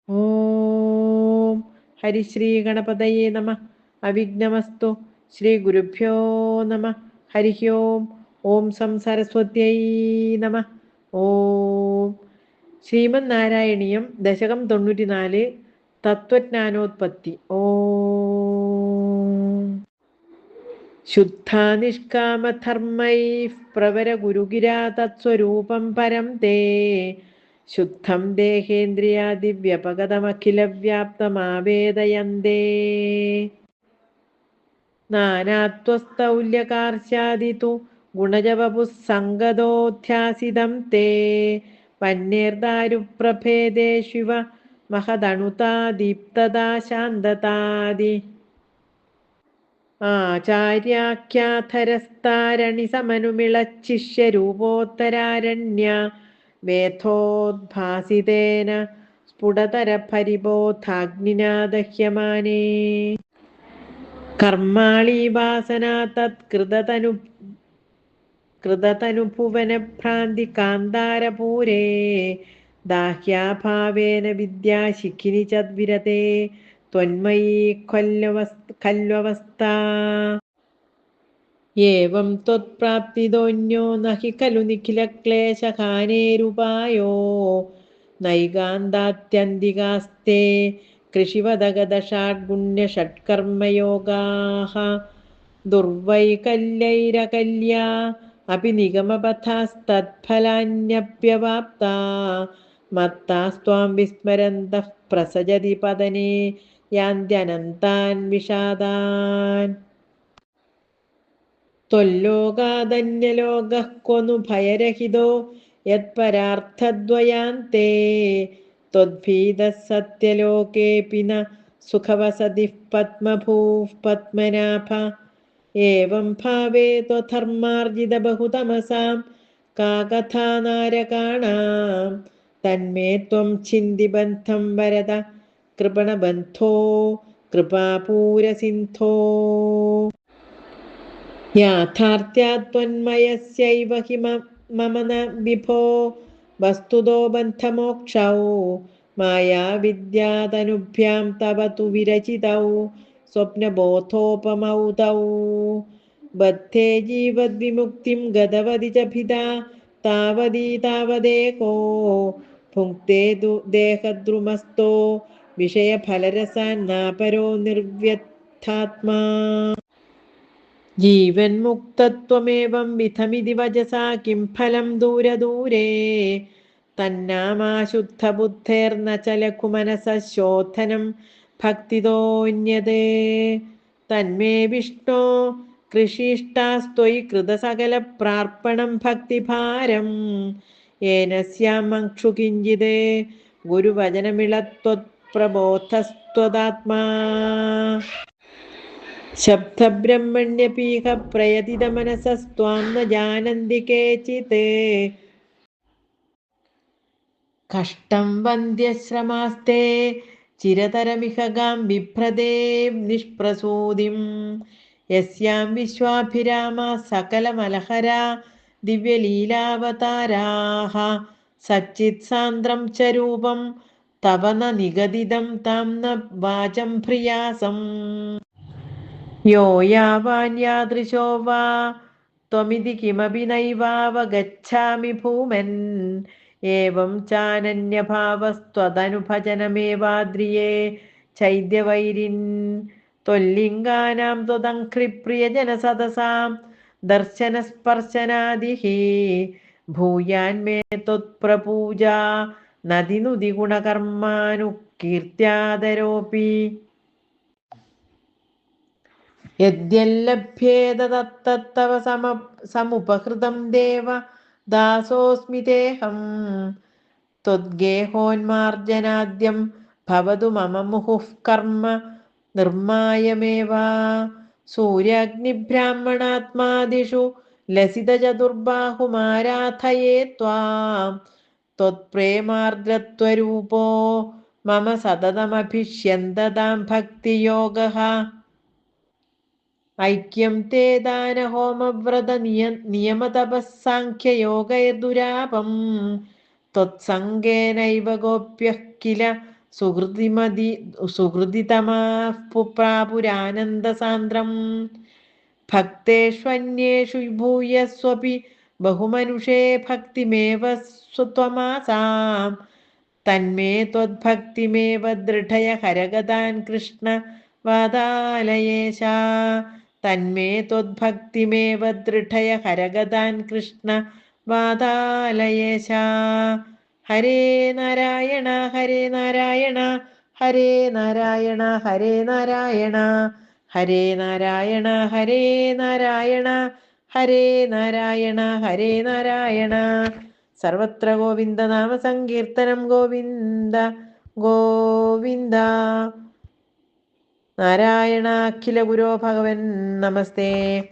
ഓം ഹരിശ്രീ ഗണപതയേ നമ. അവിഘ്നമസ്തു. ശ്രീ ഗുരുഭ്യോ നമ. ഹരി ഓം. ഓം സം സരസ്വത്യൈ നമ. ഓം. ശ്രീമന് നാരായണീയം ദശകം 94. തത്വജ്ഞാനോത്പത്തി. ഓം. ശുദ്ധാനിഷ്കാമധർമ്മൈഃ പ്രവര ഗുരുഗിരാ തത്സ്വരൂപം പരം തേ ശുദ്ധം ദേഹേന്ദ്രിയാദിവ്യപഗതമഖിലവ്യാപ്തമാവേദയന്തേ നാനാത്വസ്ഥൗല്യകാർശ്യാദിതു ഗുണജവപുഃ സംഗതോധ്യാസിതം തേ വന്യേർദാരുപ്രഭേദേഷ്വിവ മഹദണുതാ ദീപ്തതാ ശാന്തതാദി ആചാര്യാഖ്യാധരസ്താരണി സമനുമിളച്ചിഷ്യരൂപോത്തരാരണ്യ വേഥോദ്ഭാസിതേന സ്ഫുടതരപരിബോധാഗ്നിനാ ദഹ്യമാനേ കർമാളി വാസനാ കൃതതനുഭുവനഭ്രാന്തി കാന്താരപൂരേ ദാഹ്യാഭാവേന വിദ്യാശിഖിനി ചദ്വിരതേ ത്വന്മയീ ഖല്വവസ്ഥ ഏവം ത്വത്പ്രാപ്തിദോന്യോ നഹി ഖലു നിഖിലക്ലേശഹാനേരുപായോ നൈകാന്താത്യന്തികാസ്തേ കൃഷിവദഗദഷാഡ്ഗുണ്യഷഡ്കർമ്മയോഗാഃ ദുർവൈകല്യൈരകല്യാ അപി നിഗമപഥാസ്തത്ഫലാന്യപ്യവാപ്താ മത്താസ്ത്വാം വിസ്മരന്തഃ പ്രസജതി പതനേ യാന്ത്യനന്താൻ വിഷാദാൻ ത്വല്ലോകാദന്യലോകഃ ക്വनु ഭയരഹിതോ യത്പരാർത്ഥദ്വയാന്തേ ത്വദ്ഭീതഃ സത്യലോകേപി ന സുഖവസതിഃ പത്മഭൂഃ പത്മനാഭ ഏവം ഭാവേ ത്വധർമാർജിതബഹുതമസാം കാ കഥാ നാരകാണാം തന്മേ ത്വം ഛിന്തി ബന്ധം വരദ കൃപണബന്ധോ കൃപാപൂരസിന്ധോ യാഥാർത്ഥ്യാത്വന്മയസ്യൈവ ഹി മമ ന വിഭോ വസ്തുതോ ബന്ധമോക്ഷൗ മായാവിദ്യാതനുഭ്യാം തവ തു വിരചിതൗ സ്വപ്നബോധോപമൗ തൗ ബദ്ധേ ജീവദ്വിമുക്തിം ഗതവതി ച ഭിദാ താവതീ താവദേകോ ഭുങ്ക്തേ ദേഹദ്രുമസ്ഥോ വിഷയഫലരസാന്നാപരോ നിർവ്യഥാത്മാ ജീവൻ മുക്തത്വമേവം വിധമിതി വചസാ കിം ഫലം ദൂരദൂരേ തന്നാമാശുദ്ധബുദ്ധേർന ചലകുമനസഃ ശോധനം ഭക്തിതോന്യതേ തന്മേ വിഷ്ണോ കൃഷിഷ്ടാസ്ത്വയി കൃതസകല പ്രാർപ്പണം ഭക്തിഭാരം യേന സ്യാമക്ഷു കിഞ്ചിത് ഗുരുവചനമിളത്വത്പ്രബോധസ്ത്വദാത്മാ ശബ്ദബ്രഹ്മണ്യപീഹ പ്രയതിതമനസസ്ത്വാം ന ജാനന്തി കേചിത് കഷ്ടം വന്ദ്യശ്രമാസ്തേ ചിരതരമിഹ ഗാം ബിഭ്രതേ നിഷ്പ്രസൂതിം യസ്യാം വിശ്വാഭിരാമാ സകലമലഹരാ ദിവ്യലീലാവതാരാഃ സച്ചിത് സാന്ദ്രം ച രൂപം തവ ന നിഗദിതം താം ന വാചം ഭ്രിയാസം യോ യാവാൻ യാദൃശോ വാ ത്വമിതി കിമപി നൈവാവഗച്ഛാമി ഭൂമൻ ഏവം ചാനന്യഭാവസ്ത്വതനുഭജനമേവാദ്രിയേ ചൈദ്യവൈരിൻ ത്വല്ലിംഗാനാം ത്വദംഘ്രിപ്രിയജനസദസാം ദർശനസ്പർശനാദിഃ ഭൂയാന്മേ ത്വത്പ്രപൂജാ നദിനുതി ഗുണകർമാനുകീർത്യാദരോപി യദ്യല്ലഭ്യേത തത്തവ സമുപഹൃതം ദേവ ദാസോസ്മി തേഹം ത്വദ്ഗേഹോന്മാർജനാദ്യം ഭവതു മമ മുഹുഃ കർമ്മ നിർമായമേവ സൂര്യാഗ്നിബ്രാഹ്മണാത്മാദിഷു ലസിതചതുർബാഹുമാരാധയേ ത്വാം ത്വത്പ്രേമാർദ്രത്വരൂപോ മമ സതതമഭിഷ്യന്തതാം ഭക്തിയോഗഃ ഐക്യം തേ ദാനഹോമവ്രത നിയമതപസ്സാഖ്യയോഗൈർദുരാപം ത്വത്സംഗേനൈവ ഗോപ്യഃ കില സുഹൃതിതമാപുരാനന്ദസാന്ദ്രം ഭക്തേഷ്വന്യേഷു ഭൂയസ്വപി ബഹുമനുഷേ ഭക്തിമേവ സ്വത്വമാസാം തന്മേ ത്വദ്ഭക്തിമേവ ദൃഢയ ഹരഗതാൻ കൃഷ്ണ വാതാലയേശ തന്മേ ത്വദ്ഭക്തിമേവ ദൃഢയ ഹരഗതാൻ കൃഷ്ണ വാതാലയേശ. ഹരേ നാരായണ ഹരേ നാരായണ ഹരേ നാരായണ ഹരേ നാരായണ ഹരേ നാരായണ ഹരേ നാരായണ ഹരേ നാരായണ ഹരേ നാരായണ. സർവത്ര ഗോവിന്ദ നാമ സങ്കീർത്തനം ഗോവിന്ദ ഗോവിന്ദ. നാരായണ അഖില ഗുരോ ഭഗവൻ നമസ്തേ.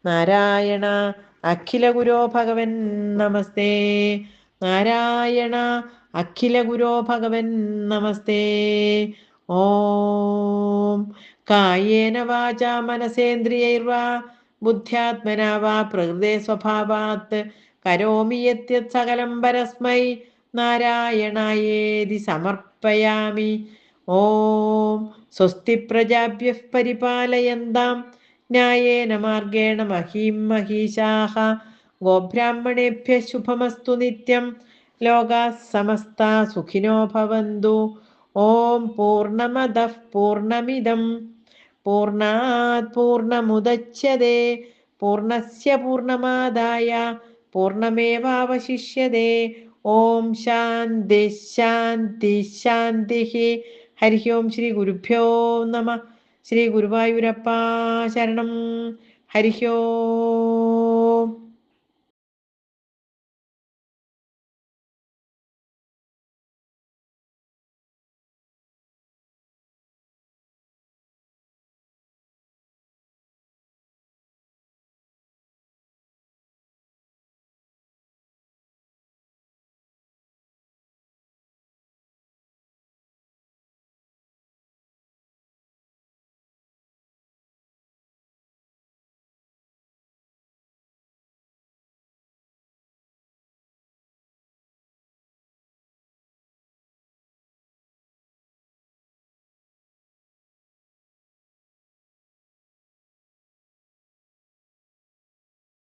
നാരായണ അഖില ഗുരോ ഭഗവൻ നമസ്തേ. നാരായണ അഖില ഗുരോ ഭഗവൻ നമസ്തേ. ഓം കായേന വാചാ മനസേന്ദ്രിയൈർവാ ബുദ്ധ്യാത്മനാ വാ പ്രകൃതേ സ്വഭാവാത് കരോമി യദ്യത് സകലം പരസ്മൈ നാരായണായേതി സമർപ്പയാമി. ഓം സ്വസ്തി പ്രജാഭ്യഃ പരിപാലയന്താം ന്യായേന മാർഗേണ മഹീം മഹീശാഃ. ഗോബ്രാഹ്മണേഭ്യഃ ശുഭമസ്തു നിത്യം. ലോകാഃ സമസ്താഃ സുഖിനോ ഭവന്തു. ഓം പൂർണ്ണമദഃ പൂർണ്ണമിദം പൂർണ്ണാത് പൂർണ്ണമുദച്യതേ പൂർണ്ണസ്യ പൂർണ്ണമാദായ പൂർണ്ണമേവാവശിഷ്യതേ. ഓം ശാന്തി ശാന്തി ശാന്തി. ഹരി ഓം. ശ്രീ ഗുരുഭ്യോ നമഃ. ശ്രീ ഗുരുവായൂരപ്പ ശരണം. ഹരി ഓം.